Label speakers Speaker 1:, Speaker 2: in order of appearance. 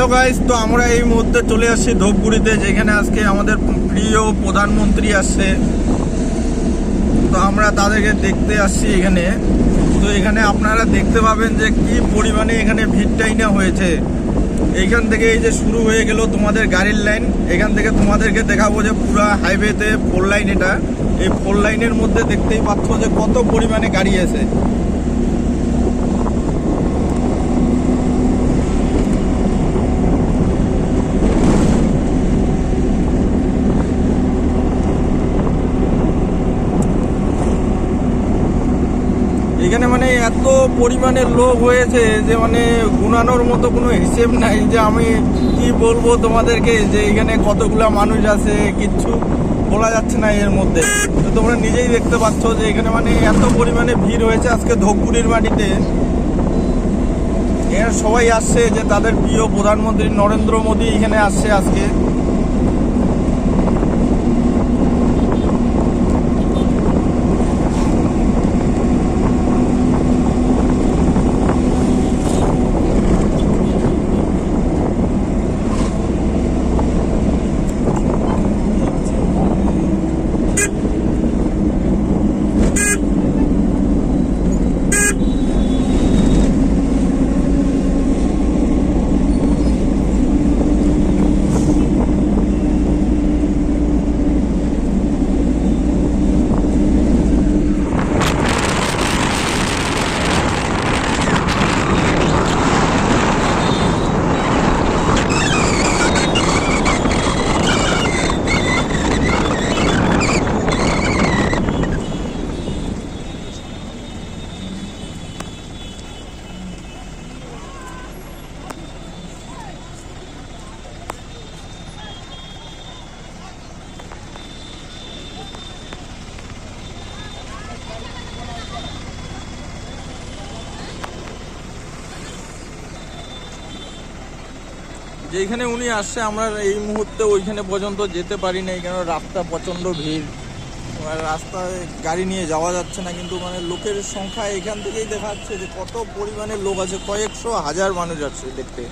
Speaker 1: Hello guys, তো আমরা এই মুহূর্তে চলে আসছি ধূপগুড়িতে, যেখানে আজকে আমাদের প্রিয় প্রধানমন্ত্রী আসছে। তো আমরা তাদেরকে দেখতে আসছি এখানে। তো এখানে আপনারা দেখতে পাবেন যে কি পরিমাণে এখানে ভিড়টাই না হয়েছে। এইখান থেকে এই যে শুরু হয়ে গেল তোমাদের গাড়ির লাইন। এখান থেকে তোমাদেরকে দেখাবো যে পুরা হাইওয়েতে 4 লাইন, এটা এই 4 লাইনের মধ্যে দেখতেই পাচ্ছ যে কত পরিমাণে গাড়ি আছে। এখানে মানে এত পরিমাণে লোক হয়েছে যে মানে গুনানোর মতো কোনো হিসেব নাই। যে আমি কি বলবো তোমাদেরকে যে এখানে কতগুলা মানুষ আছে, কিচ্ছু বলা যাচ্ছে না এর মধ্যে। তো তোমরা নিজেই দেখতে পাচ্ছ যে এখানে মানে এত পরিমাণে ভিড় হয়েছে আজকে ধূপগুড়ির মাটিতে। এর সবাই আসছে যে তাদের প্রিয় প্রধানমন্ত্রী নরেন্দ্র মোদী এখানে আসছে আজকে। যেখানে উনি আসছে আমরা এই মুহূর্তে ওইখানে পর্যন্ত যেতে পারি না, কেন রাস্তা প্রচণ্ড ভিড়। রাস্তায় গাড়ি নিয়ে যাওয়া যাচ্ছে না, কিন্তু মানে লোকের সংখ্যা এখান থেকেই দেখা যাচ্ছে যে কত পরিমাণে লোক আছে। কয়েকশো হাজার মানুষ আছে দেখতে।